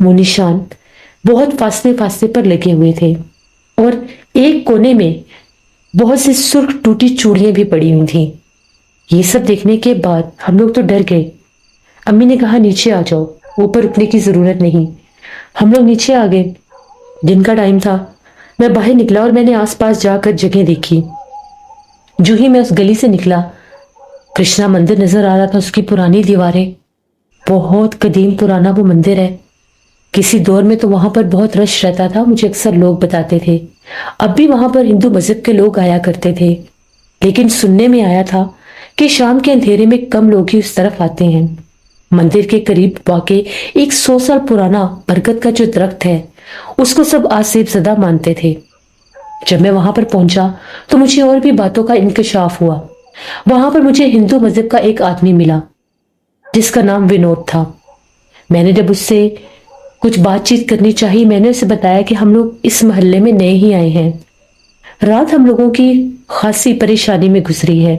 وہ نشان بہت فاصلے فاصلے پر لگے ہوئے تھے اور ایک کونے میں بہت سی سرخ ٹوٹی چوڑیاں بھی پڑی ہوئی تھیں۔ یہ سب دیکھنے کے بعد ہم لوگ تو ڈر گئے۔ امی نے کہا نیچے آ جاؤ، اوپر رکنے کی ضرورت نہیں۔ ہم لوگ نیچے آ گئے۔ دن کا ٹائم تھا۔ میں باہر نکلا اور میں نے آس پاس جا کر جگہ دیکھی۔ جو ہی میں اس گلی سے نکلا، کرشنا مندر نظر آ رہا تھا، اس کی پرانی دیواریں، بہت قدیم پرانا وہ مندر ہے۔ کسی دور میں تو وہاں پر بہت رش رہتا تھا، مجھے اکثر لوگ بتاتے تھے۔ اب بھی وہاں پر ہندو مذہب کے لوگ آیا کرتے تھے، لیکن سننے میں آیا تھا کہ شام کے اندھیرے میں کم لوگ ہی اس طرف آتے ہیں۔ مندر کے قریب واقع ایک 100 سال پرانا برگد کا جو درخت ہے، اس کو سب آسیب زدہ مانتے تھے۔ جب میں وہاں پر پہنچا تو مجھے اور بھی باتوں کا انکشاف ہوا۔ وہاں پر مجھے ہندو مذہب کا ایک آدمی ملا جس کا نام ونود تھا۔ میں نے جب اس سے کچھ بات چیت کرنی چاہی، میں نے اسے بتایا کہ ہم لوگ اس محلے میں نئے ہی آئے ہیں، رات ہم لوگوں کی خاصی پریشانی میں گزری ہے۔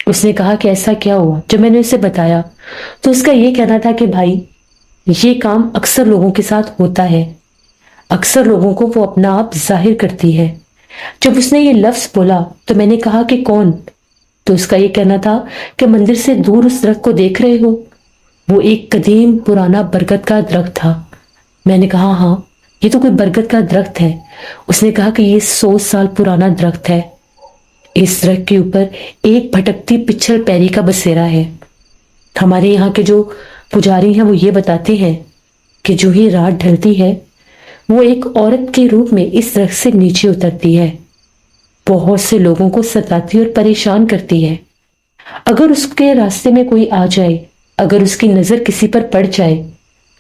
اس نے کہا کہ ایسا کیا ہوا؟ جب میں نے اسے بتایا تو اس کا یہ کہنا تھا کہ بھائی، یہ کام اکثر لوگوں کے ساتھ ہوتا ہے، اکثر لوگوں کو وہ اپنا آپ ظاہر کرتی ہے۔ جب اس نے یہ لفظ بولا تو میں نے کہا کہ کون؟ تو اس کا یہ کہنا تھا کہ مندر سے دور اس درخت کو دیکھ رہے ہو؟ وہ ایک قدیم پرانا برگد کا درخت تھا۔ میں نے کہا ہاں، یہ تو کوئی برگد کا درخت ہے۔ اس نے کہا کہ یہ 100 سال پرانا درخت ہے۔ اس درخت کے اوپر ایک بھٹکتی پچھل پیری کا بسیرا ہے۔ ہمارے یہاں کے جو پجاری ہیں وہ یہ بتاتے ہیں کہ جو ہی رات ڈھلتی ہے، وہ ایک عورت کے روپ میں اس درخت سے نیچے اترتی ہے، بہت سے لوگوں کو ستاتی اور پریشان کرتی ہے۔ اگر اس کے راستے میں کوئی آ جائے، اگر اس کی نظر کسی پر پڑ جائے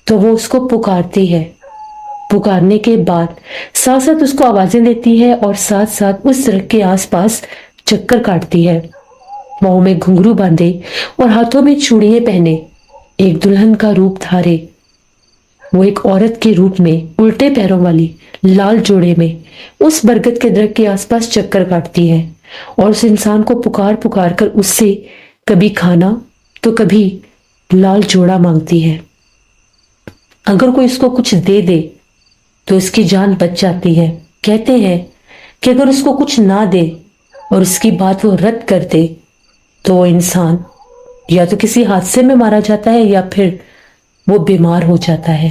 تو وہ اس کو پکارتی ہے۔ پکارنے کے بعد ساتھ ساتھ اس کو آوازیں دیتی ہے اور ساتھ ساتھ اس درخت کے آس پاس چکر کاٹتی ہے۔ پاؤں میں گھنگرو باندھے اور ہاتھوں میں چوڑیاں پہنے، ایک دلہن کا روپ دھارے، وہ ایک عورت کے روپ میں الٹے پیروں والی لال جوڑے میں اس برگد کے درخت کے آس پاس چکر کاٹتی ہے اور اس انسان کو پکار پکار کر اس سے کبھی کھانا تو کبھی لال جوڑا مانگتی ہے۔ اگر کوئی اس کو کچھ دے دے تو اس کی جان بچ جاتی ہے۔ کہتے ہیں کہ اگر اس کو کچھ نہ دے اور اس کی بات وہ رد کر دے تو وہ انسان یا تو کسی حادثے میں مارا جاتا ہے یا پھر وہ بیمار ہو جاتا ہے۔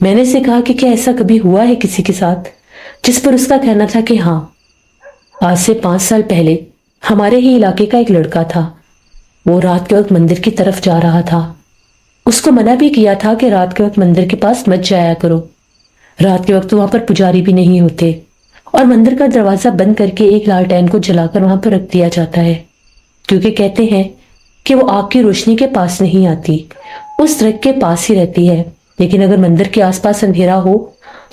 میں نے اسے کہا کہ کیا ایسا کبھی ہوا ہے کسی کے ساتھ؟ جس پر اس کا کہنا تھا کہ ہاں، آج سے 5 سال پہلے ہمارے ہی علاقے کا ایک لڑکا تھا، وہ رات کے وقت مندر کی طرف جا رہا تھا۔ اس کو منع بھی کیا تھا کہ رات کے وقت مندر کے پاس مت جایا کرو، رات کے وقت وہاں پر پجاری بھی نہیں ہوتے، اور مندر کا دروازہ بند کر کے ایک لالٹین کو جلا کر وہاں پر رکھ دیا جاتا ہے، کیونکہ کہتے ہیں کہ وہ آگ کی روشنی کے پاس نہیں آتی، اس درخت کے پاس ہی رہتی ہے، لیکن اگر مندر کے آس پاس اندھیرا ہو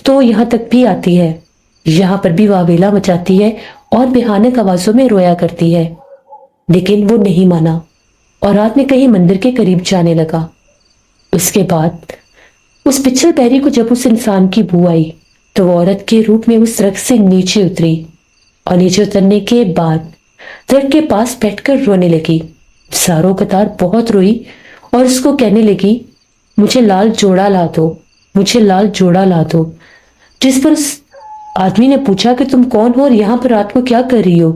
تو وہ یہاں تک بھی آتی ہے، یہاں پر بھی واویلا مچاتی ہے اور بھیانک آوازوں میں رویا کرتی ہے۔ لیکن وہ نہیں مانا اور رات میں کہیں مندر کے قریب جانے لگا۔ اس کے بعد اس پچھل پیری کو جب اس انسان کی بو آئی تو وہ عورت کے روپ میں اس درخت سے نیچے اتری، اور نیچے اترنے کے بعد درخت کے پاس بیٹھ کر رونے لگی، ساروں قطار بہت روئی اور اس کو کہنے لگی مجھے لال جوڑا لا دو، مجھے لال جوڑا لا دو۔ جس پر اس آدمی نے پوچھا کہ تم کون ہو اور یہاں پر رات کو کیا کر رہی ہو؟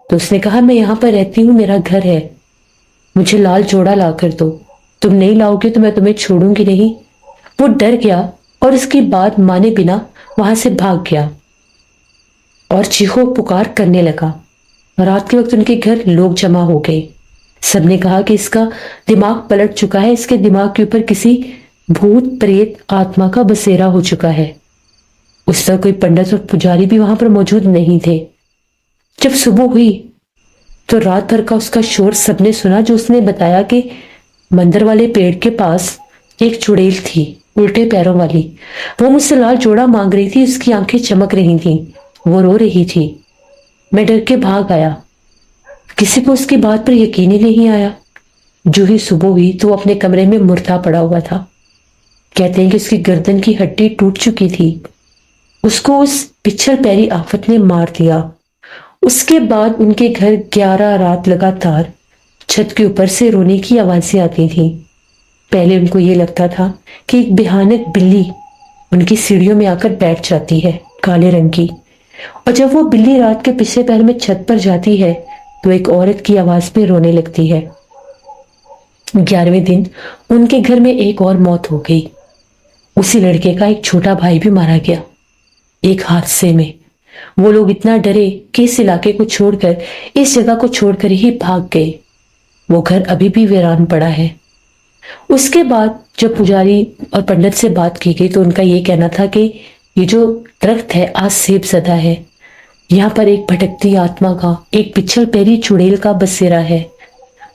تو اس نے کہا میں یہاں پر رہتی ہوں، میرا گھر ہے، مجھے لال جوڑا لا کر دو، تم نہیں لاؤ گے تو میں تمہیں چھوڑوں گی نہیں۔ وہ ڈر گیا اور اس کی بات مانے بنا وہاں سے بھاگ گیا اور چیخو پکار کرنے لگا۔ رات کے وقت ان کے گھر لوگ جمع ہو گئے، سب نے کہا کہ اس کا دماغ پلٹ چکا ہے، اس کے دماغ کے اوپر کسی بھوت پریت آتما کا بسیرا ہو چکا ہے۔ اس طرح کوئی پنڈت اور پجاری بھی وہاں پر موجود نہیں تھے۔ جب صبح ہوئی تو رات بھر کا اس کا شور سب نے سنا، جو اس نے بتایا کہ مندر والے پیڑ کے پاس ایک چڑیل تھی الٹے پیروں والی، وہ مجھ سے لال جوڑا مانگ رہی تھی، اس کی آنکھیں چمک رہی تھیں، وہ رو رہی تھی۔ میں ڈر کے بھاگ آیا، کسی کو اس کی بات پر یقین ہی نہیں آیا۔ جو ہی صبح ہوئی تو وہ اپنے کمرے میں مردہ پڑا ہوا تھا۔ کہتے ہیں کہ اس کی گردن کی ہڈی ٹوٹ چکی تھی، اس کو اس پچھل پیری آفت نے مار دیا۔ اس کے بعد ان کے گھر 11 رات لگاتار چھت کے اوپر سے رونے کی آوازیں آتی تھیں۔ پہلے ان کو یہ لگتا تھا کہ کہ ایک بھیانک بلی ان کی سیڑھیوں میں آ کر بیٹھ جاتی ہے، کالے رنگ کی، اور جب وہ بلی رات کے پچھلے پہر میں چھت پر جاتی ہے تو ایک عورت کی آواز میں رونے لگتی ہے۔ 11ویں دن ان کے گھر میں ایک اور موت ہو گئی۔ اسی لڑکے کا ایک چھوٹا بھائی بھی مارا گیا ایک حادثے میں۔ وہ لوگ اتنا ڈرے کہ اس علاقے کو چھوڑ کر، اس جگہ کو چھوڑ کر ہی بھاگ گئے۔ وہ گھر ابھی بھی ویران پڑا ہے۔ اس کے بعد جب پجاری اور پنڈت سے بات کی گئی تو ان کا یہ کہنا تھا کہ یہ جو درخت ہے آج سیب زدہ ہے، یہاں پر ایک بھٹکتی آتما کا، ایک پچھل پیری چڑیل کا بسیرا ہے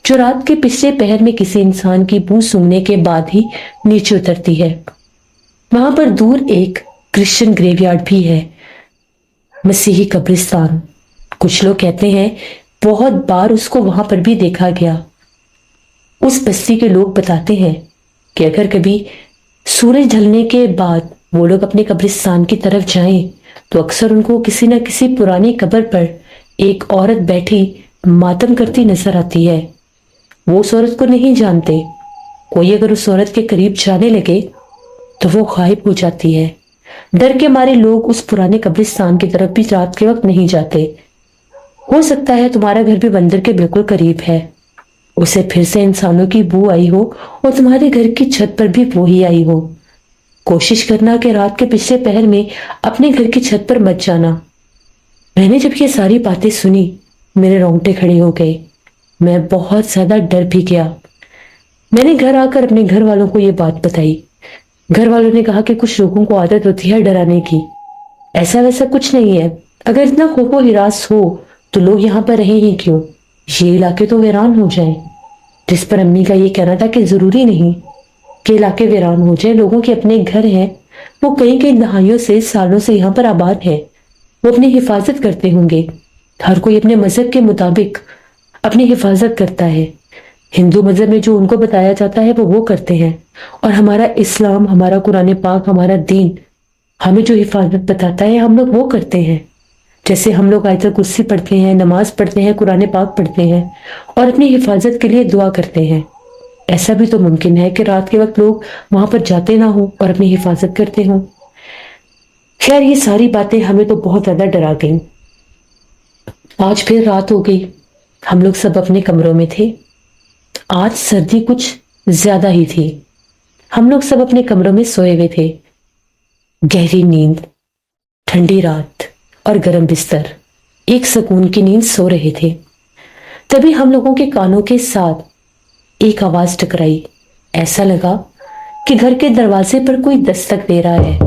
جو رات کے پچھلے پہر میں کسی انسان کی بو سونگنے کے بعد ہی نیچے اترتی ہے۔ وہاں پر دور ایک کرسچن گریو یارڈ بھی ہے، مسیحی قبرستان۔ کچھ لوگ کہتے ہیں بہت بار اس کو وہاں پر بھی دیکھا گیا۔ اس بستی کے لوگ بتاتے ہیں کہ اگر کبھی سورج ڈھلنے کے بعد وہ لوگ اپنے قبرستان کی طرف جائیں تو اکثر ان کو کسی نہ کسی پرانی قبر پر ایک عورت بیٹھی ماتم کرتی نظر آتی ہے۔ وہ اس عورت کو نہیں جانتے، کوئی اگر اس عورت کے قریب جانے لگے تو وہ غائب ہو جاتی ہے۔ ڈر کے مارے لوگ اس پرانے قبرستان کی طرف بھی رات کے وقت نہیں جاتے۔ ہو سکتا ہے تمہارا گھر بھی بندر کے بالکل قریب ہے، اسے پھر سے انسانوں کی بو آئی ہو اور تمہارے گھر کی چھت پر بھی وہی آئی ہو۔ کوشش کرنا کہ رات کے پچھلے پہر میں اپنے گھر کی چھت پر مت جانا۔ میں نے جب یہ ساری باتیں سنی میرے رونگٹے کھڑے ہو گئے، میں بہت زیادہ ڈر بھی گیا۔ میں نے گھر آ کر اپنے گھر والوں کو یہ بات بتائی۔ گھر والوں نے کہا کہ کچھ لوگوں کو عادت ہوتی ہے ڈرانے کی، ایسا ویسا کچھ نہیں ہے، اگر اتنا خوف و ہراس ہو تو لوگ یہاں پر رہیں ہی کیوں، یہ علاقے تو ویران ہو جائیں۔ جس پر امی کا یہ کہنا تھا کہ ضروری نہیں کہ علاقے ویران ہو جائیں، لوگوں کے اپنے گھر ہیں، وہ کئی دہائیوں سے، سالوں سے یہاں پر آباد ہے، وہ اپنی حفاظت کرتے ہوں گے۔ ہر کوئی اپنے مذہب کے مطابق اپنی حفاظت کرتا ہے۔ ہندو مذہب میں جو ان کو بتایا جاتا ہے وہ کرتے ہیں، اور ہمارا اسلام، ہمارا قرآن پاک، ہمارا دین ہمیں جو حفاظت بتاتا ہے ہم لوگ وہ کرتے ہیں۔ جیسے ہم لوگ آیت الکرسی پڑھتے ہیں، نماز پڑھتے ہیں، قرآن پاک پڑھتے ہیں اور اپنی حفاظت کے لیے دعا کرتے ہیں۔ ایسا بھی تو ممکن ہے کہ رات کے وقت لوگ وہاں پر جاتے نہ ہوں اور اپنی حفاظت کرتے ہوں۔ خیر یہ ساری باتیں ہمیں تو بہت زیادہ ڈرا گئیں۔ آج پھر رات ہو گئی، ہم لوگ سب اپنے کمروں میں تھے۔ آج سردی کچھ زیادہ ہی تھی۔ ہم لوگ سب اپنے کمروں میں سوئے ہوئے تھے۔ گہری نیند، ٹھنڈی رات اور گرم بستر، ایک سکون کی نیند سو رہے تھے۔ تبھی ہم لوگوں کے کانوں کے ساتھ ایک آواز ٹکرائی۔ ایسا لگا کہ گھر کے دروازے پر کوئی دستک دے رہا ہے۔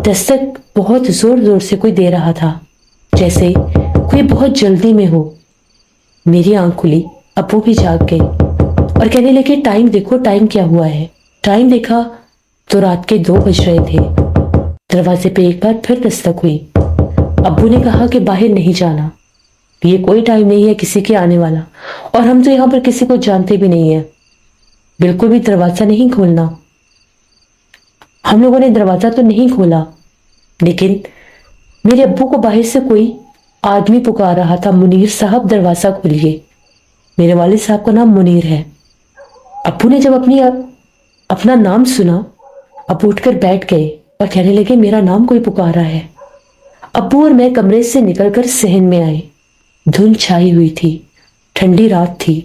دستک بہت زور زور سے کوئی دے رہا تھا، جیسے کوئی بہت جلدی میں ہو۔ میری آنکھ کھلی، ابو بھی جاگ گئے اور کہنے لگے ٹائم دیکھو، ٹائم کیا ہوا ہے۔ ٹائم دیکھا تو رات کے 2 بج رہے تھے۔ دروازے پہ ایک بار پھر دستک ہوئی۔ ابو نے کہا کہ باہر نہیں جانا، یہ کوئی ٹائم نہیں ہے کسی کے آنے والا، اور ہم تو یہاں پر کسی کو جانتے بھی نہیں ہیں، بالکل بھی دروازہ نہیں کھولنا۔ ہم لوگوں نے دروازہ تو نہیں کھولا، لیکن میرے ابو کو باہر سے کوئی آدمی پکار رہا تھا، منیر صاحب دروازہ کھولیے۔ میرے والد صاحب کا نام منیر ہے۔ ابو نے جب اپنا نام سنا، ابو اٹھ کر بیٹھ گئے اور کہنے لگے میرا نام کوئی پکار رہا ہے۔ ابو اور میں کمرے سے نکل کر صحن میں آئے۔ دھند چھائی ہوئی تھی، ٹھنڈی رات تھی،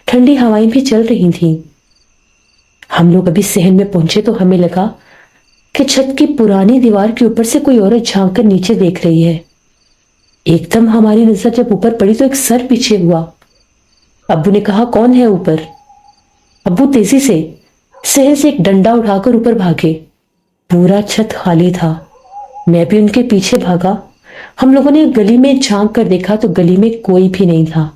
ٹھنڈی ہوائیں بھی چل رہی تھیں۔ ہم لوگ ابھی صحن میں پہنچے تو ہمیں لگا کہ چھت کی پرانی دیوار کے اوپر سے کوئی عورت جھانک کر نیچے دیکھ رہی ہے۔ ایک دم ہماری نظر جب اوپر پڑی تو ایک سر پیچھے ہوا۔ ابو نے کہا کون ہے اوپر؟ ابو تیزی سے صحن سے ایک ڈنڈا اٹھا کر اوپر بھاگے۔ پورا چھت خالی تھا۔ میں بھی ان کے پیچھے بھاگا۔ ہم لوگوں نے گلی میں جھانک کر دیکھا تو گلی میں کوئی بھی نہیں تھا۔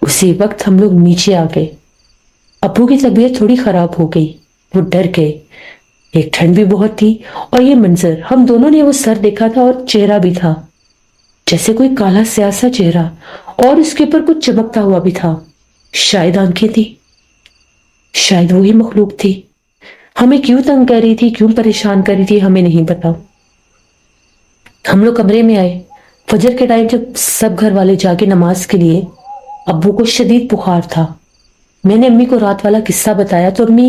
اسی وقت ہم لوگ نیچے آ گئے۔ ابو کی طبیعت تھوڑی خراب ہو گئی، وہ ڈر گئے۔ ایک ٹھنڈ بھی بہت تھی اور یہ منظر، ہم دونوں نے وہ سر دیکھا تھا اور چہرہ بھی تھا، جیسے کوئی کالا سیاہ سا چہرہ، اور اس کے اوپر کچھ چمکتا ہوا بھی تھا۔ شاید آنکھیں تھی، شاید وہی مخلوق تھی۔ ہمیں کیوں تنگ کر رہی تھی، کیوں پریشان کر رہی تھی، ہمیں نہیں پتا۔ ہم لوگ کمرے میں آئے۔ فجر کے ٹائم جب سب گھر والے جاگے نماز کے لیے، ابو کو شدید بخار تھا۔ میں نے امی کو رات والا قصہ بتایا تو امی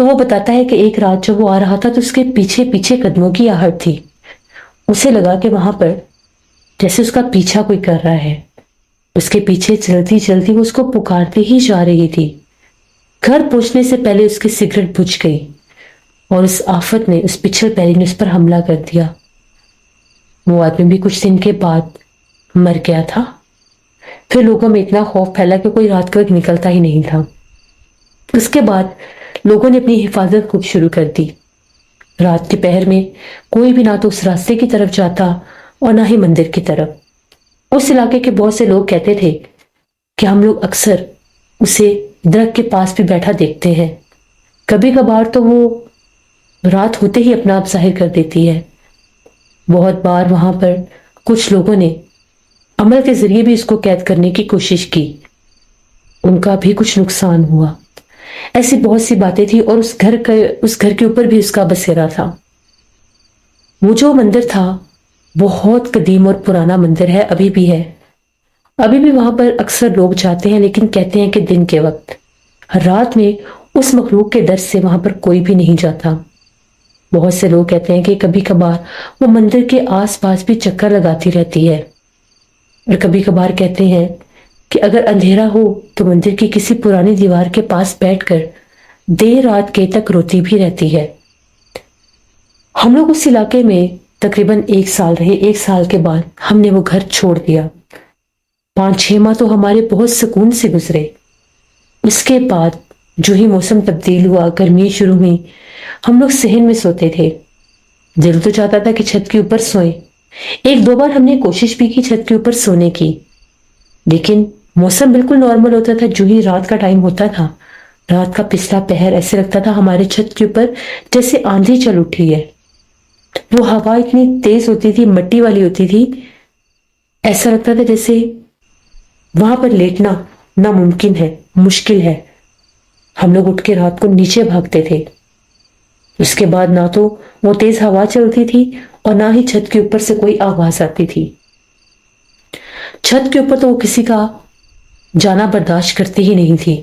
تو وہ بتاتا ہے کہ ایک رات جب وہ آ رہا تھا تو اس کے پیچھے پیچھے قدموں کی آہٹ تھی. اسے لگا کہ وہاں پر جیسے اس کا پیچھا کوئی کر رہا ہے. اس کے پیچھے چلتی چلتی وہ اس کو پکارتے ہی جا رہی تھی. گھر پہنچنے سے پہلے اس کی سگریٹ بجھ گئی اور اس آفت نے، اس پچھل پیری نے اس پر حملہ کر دیا. وہ آدمی بھی کچھ دن کے بعد مر گیا تھا. پھر لوگوں میں اتنا خوف پھیلا کہ کوئی رات کو ایک نکلتا ہی نہیں تھا. اس کے بعد لوگوں نے اپنی حفاظت خود شروع کر دی. رات کے پہر میں کوئی بھی نہ تو اس راستے کی طرف جاتا اور نہ ہی مندر کی طرف. اس علاقے کے بہت سے لوگ کہتے تھے کہ ہم لوگ اکثر اسے درخت کے پاس بھی بیٹھا دیکھتے ہیں. کبھی کبھار تو وہ رات ہوتے ہی اپنا آپ ظاہر کر دیتی ہے. بہت بار وہاں پر کچھ لوگوں نے عمل کے ذریعے بھی اس کو قید کرنے کی کوشش کی. ان کا بھی کچھ نقصان ہوا. ایسی بہت سی باتیں تھی اور اس گھر کے اوپر بھی اس کا بسیرا تھا. وہ جو مندر تھا بہت قدیم اور پرانا مندر ہے، ابھی بھی ہے. ابھی بھی وہاں پر اکثر لوگ جاتے ہیں، لیکن کہتے ہیں کہ دن کے وقت، رات میں اس مخلوق کے ڈر سے وہاں پر کوئی بھی نہیں جاتا. بہت سے لوگ کہتے ہیں کہ کبھی کبھار وہ مندر کے آس پاس بھی چکر لگاتی رہتی ہے. اور کبھی کبھار کہتے ہیں کہ اگر اندھیرا ہو تو مندر کی کسی پرانی دیوار کے پاس بیٹھ کر دیر رات کے تک روتی بھی رہتی ہے. ہم لوگ اس علاقے میں تقریباً 1 سال رہے. 1 سال کے بعد ہم نے وہ گھر چھوڑ دیا. 5-6 ماہ تو ہمارے بہت سکون سے گزرے. اس کے بعد جو ہی موسم تبدیل ہوا، گرمی شروع ہوئی، ہم لوگ صحن میں سوتے تھے. دل تو چاہتا تھا کہ چھت کے اوپر سوئیں. 1-2 بار ہم نے کوشش بھی کی چھت کے اوپر سونے کی، لیکن موسم بالکل نارمل ہوتا تھا. جو ہی رات کا ٹائم ہوتا تھا، رات کا پچھلا پہر، ایسے لگتا تھا ہمارے چھت کے اوپر جیسے آندھی چل اٹھی ہے. وہ ہوا اتنی تیز ہوتی تھی، مٹی والی ہوتی تھی، ایسا لگتا تھا جیسے وہاں پر لیٹنا ناممکن ہے، مشکل ہے. ہم لوگ اٹھ کے رات کو نیچے بھاگتے تھے. اس کے بعد نہ تو وہ تیز ہوا چلتی تھی اور نہ ہی چھت کے اوپر سے کوئی آواز آتی تھی. چھت کے اوپر تو وہ کسی کا جانا برداشت کرتی ہی نہیں تھی.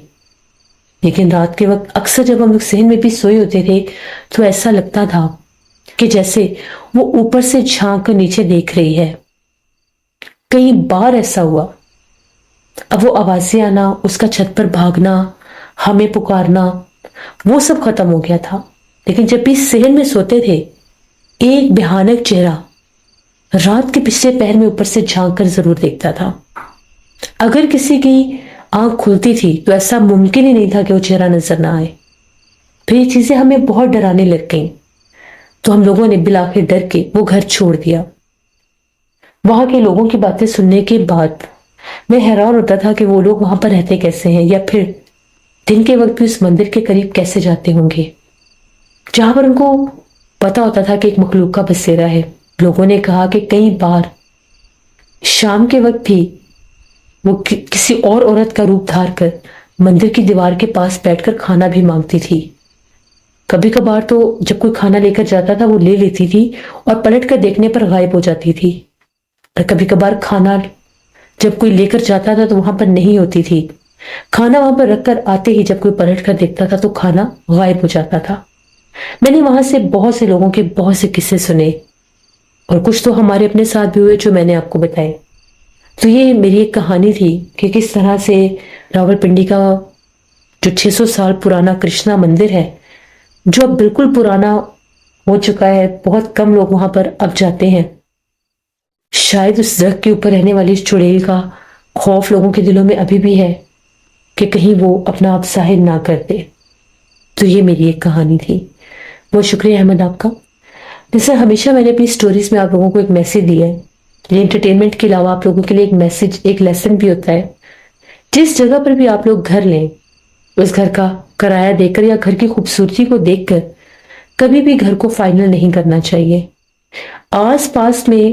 لیکن رات کے وقت اکثر جب ہم لوگ صحن میں بھی سوئے ہوتے تھے تو ایسا لگتا تھا کہ جیسے وہ اوپر سے جھانک کر نیچے دیکھ رہی ہے. کئی بار ایسا ہوا. اب وہ آوازیں آنا، اس کا چھت پر بھاگنا، ہمیں پکارنا، وہ سب ختم ہو گیا تھا. لیکن جب بھی صحن میں سوتے تھے، ایک بھیانک چہرہ رات کے پچھلے پہر میں اوپر سے جھانک کر ضرور دیکھتا تھا. اگر کسی کی آنکھ کھلتی تھی تو ایسا ممکن ہی نہیں تھا کہ وہ چہرہ نظر نہ آئے. پھر یہ چیزیں ہمیں بہت ڈرانے لگ گئیں، تو ہم لوگوں نے بالآخر ڈر کے وہ گھر چھوڑ دیا. وہاں کے لوگوں کی باتیں سننے کے بعد میں حیران ہوتا تھا کہ وہ لوگ وہاں پر رہتے کیسے ہیں، یا پھر دن کے وقت بھی اس مندر کے قریب کیسے جاتے ہوں گے، جہاں پر ان کو پتا ہوتا تھا کہ ایک مخلوق کا بسیرا ہے. لوگوں نے کہا کہ کئی بار شام کے وقت بھی وہ کسی اور عورت کا روپ دھار کر مندر کی دیوار کے پاس بیٹھ کر کھانا بھی مانگتی تھی. کبھی کبھار تو جب کوئی کھانا لے کر جاتا تھا وہ لے لیتی تھی اور پلٹ کر دیکھنے پر غائب ہو جاتی تھی. اور کبھی کبھار کھانا جب کوئی لے کر جاتا تھا تو وہاں پر نہیں ہوتی تھی. کھانا وہاں پر رکھ کر آتے ہی جب کوئی پلٹ کر دیکھتا تھا تو کھانا غائب ہو جاتا تھا. میں نے وہاں سے بہت سے لوگوں کے بہت سے قصے سنے، اور کچھ تو ہمارے اپنے ساتھ بھی ہوئے جو میں نے آپ کو بتائے. تو یہ میری ایک کہانی تھی کہ کس طرح سے راولپنڈی کا جو 600 سال پرانا کرشنا مندر ہے، جو اب بالکل پرانا ہو چکا ہے، بہت کم لوگ وہاں پر اب جاتے ہیں. شاید اس درخت کے اوپر رہنے والی اس چڑیل کا خوف لوگوں کے دلوں میں ابھی بھی ہے کہ کہیں وہ اپنا آپ ظاہر نہ کر دے. تو یہ میری ایک کہانی تھی. بہت شکریہ احمد آپ کا. جیسے ہمیشہ میں نے اپنی سٹوریز میں آپ لوگوں کو ایک میسج دیا ہے. یہ انٹرٹینمنٹ کے علاوہ آپ لوگوں کے لیے ایک میسج، ایک لیسن بھی ہوتا ہے. جس جگہ پر بھی آپ لوگ گھر لیں، اس گھر کا کرایہ دے کر یا گھر کی خوبصورتی کو دیکھ کر کبھی بھی گھر کو فائنل نہیں کرنا چاہیے. آس پاس میں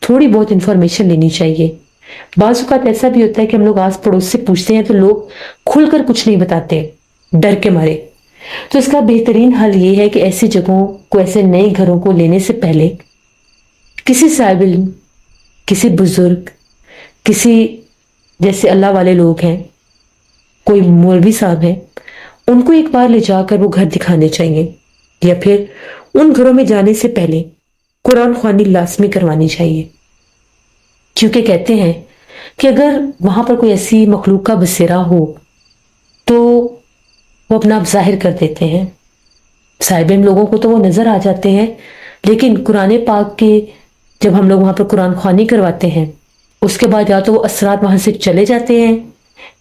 تھوڑی بہت انفارمیشن لینی چاہیے. بعض اوقات ایسا بھی ہوتا ہے کہ ہم لوگ آس پڑوس سے پوچھتے ہیں تو لوگ کھل کر کچھ نہیں بتاتے، ڈر کے مارے. تو اس کا بہترین حل یہ ہے کہ ایسی جگہوں کو، ایسے نئے گھروں کو لینے سے پہلے کسی صاحب علم، کسی بزرگ، کسی جیسے اللہ والے لوگ ہیں، کوئی مولوی صاحب ہیں، ان کو ایک بار لے جا کر وہ گھر دکھانے چاہیے، یا پھر ان گھروں میں جانے سے پہلے قرآن خوانی لازمی کروانی چاہیے، کیونکہ کہتے ہیں کہ اگر وہاں پر کوئی ایسی مخلوق کا بسیرا ہو تو وہ اپنا آپ ظاہر کر دیتے ہیں۔ صاحب علم لوگوں کو تو وہ نظر آ جاتے ہیں، لیکن قرآن پاک کے جب ہم لوگ وہاں پر قرآن خوانی کرواتے ہیں، اس کے بعد یا تو وہ اثرات وہاں سے چلے جاتے ہیں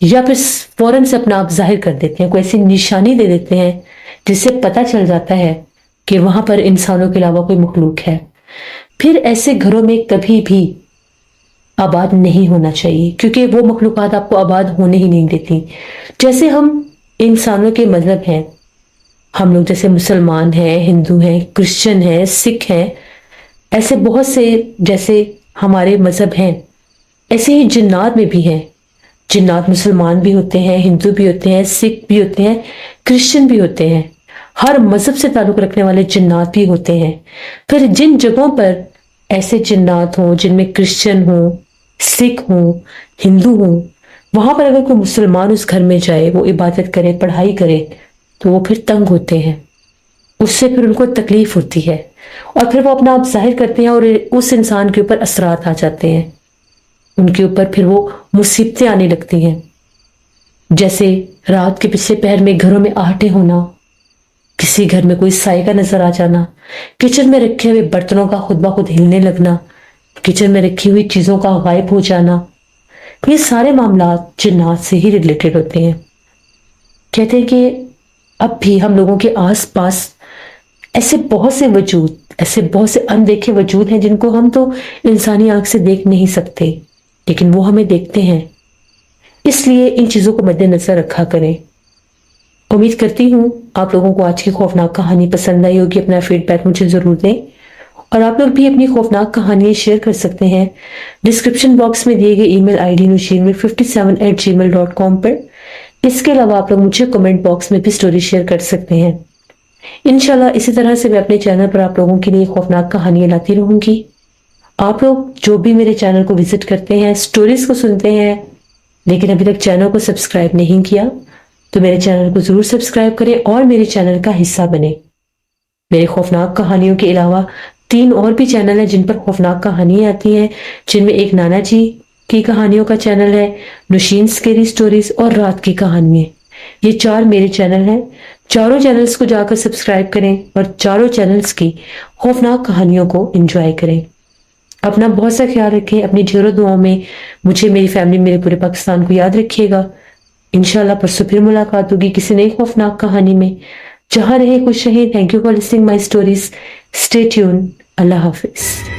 یا پھر فوراً سے اپنا آپ ظاہر کر دیتے ہیں، کوئی ایسی نشانی دے دیتے ہیں جس سے پتہ چل جاتا ہے کہ وہاں پر انسانوں کے علاوہ کوئی مخلوق ہے۔ پھر ایسے گھروں میں کبھی بھی آباد نہیں ہونا چاہیے، کیونکہ وہ مخلوقات آپ کو آباد ہونے ہی نہیں دیتی۔ جیسے ہم انسانوں کے مذہب ہیں، ہم لوگ جیسے مسلمان ہیں، ہندو ہیں، کرسچن ہیں، سکھ ہیں، ایسے بہت سے جیسے ہمارے مذہب ہیں، ایسے ہی جنات میں بھی ہیں۔ جنات مسلمان بھی ہوتے ہیں، ہندو بھی ہوتے ہیں، سکھ بھی ہوتے ہیں، کرسچن بھی ہوتے ہیں، ہر مذہب سے تعلق رکھنے والے جنات بھی ہوتے ہیں۔ پھر جن جگہوں پر ایسے جنات ہوں، جن میں کرسچن ہوں، سکھ ہوں، ہندو ہوں، وہاں پر اگر کوئی مسلمان اس گھر میں جائے، وہ عبادت کرے، پڑھائی کرے، تو وہ پھر تنگ ہوتے ہیں، اس سے پھر ان کو تکلیف ہوتی ہے، اور پھر وہ اپنا آپ ظاہر کرتے ہیں اور اس انسان کے اوپر اثرات آ جاتے ہیں، ان کے اوپر پھر وہ مصیبتیں آنے لگتی ہیں، جیسے رات کے پچھلے پہر میں گھروں میں آہٹیں ہونا، کسی گھر میں کوئی سائے کا نظر آ جانا، کچن میں رکھے ہوئے برتنوں کا خود بخود ہلنے لگنا، کچن میں رکھی ہوئی چیزوں کا غائب ہو جانا، یہ سارے معاملات جنات سے ہی ریلیٹڈ ہوتے ہیں۔ کہتے ہیں کہ اب بھی ہم لوگوں کے آس پاس ایسے بہت سے وجود، ایسے بہت سے اندیکھے وجود ہیں جن کو ہم تو انسانی آنکھ سے دیکھ نہیں سکتے، لیکن وہ ہمیں دیکھتے ہیں۔ اس لیے ان چیزوں کو مد نظر رکھا کریں۔ امید کرتی ہوں آپ لوگوں کو آج کی خوفناک کہانی پسند آئی ہوگی۔ اپنا فیڈ بیک مجھے ضرور دیں، اور آپ لوگ بھی اپنی خوفناک کہانیاں شیئر کر سکتے ہیں ڈسکرپشن باکس میں دیے گئے ای میل آئی ڈی nusheen57@gmail.com پر۔ اس کے علاوہ آپ لوگ مجھے کمنٹ باکس میں بھی سٹوری شیئر کر سکتے ہیں۔ انشاءاللہ اسی طرح سے میں اپنے چینل پر آپ لوگوں کے لیے خوفناک کہانیاں لاتی رہوں گی۔ آپ لوگ جو بھی میرے چینل کو وزٹ کرتے ہیں، سٹوریز کو سنتے ہیں، لیکن ابھی تک چینل کو سبسکرائب نہیں کیا، تو میرے چینل کو ضرور سبسکرائب کریں اور میرے چینل کا حصہ بنیں۔ میرے خوفناک کہانیوں کے علاوہ 3 اور بھی چینل ہیں جن پر خوفناک کہانیاں آتی ہیں، جن میں ایک نانا جی کی کہانیوں کا چینل ہے، نشین اسکیری سٹوریز اور رات کی کہانیاں۔ یہ 4 میرے چینل ہیں۔ چاروں چینلز کو جا کر سبسکرائب کریں اور چاروں چینلز کی خوفناک کہانیوں کو انجوائے کریں۔ اپنا بہت سا خیال رکھیں، اپنی ڈھیروں دعاؤں میں مجھے، میری فیملی، میرے پورے پاکستان کو یاد رکھیے گا۔ انشاءاللہ پرسوں پھر ملاقات ہوگی کسی نئی خوفناک کہانی میں۔ جہاں رہے خوش رہیں۔ Thank you for listening my stories. Stay tune. اللہ حافظ۔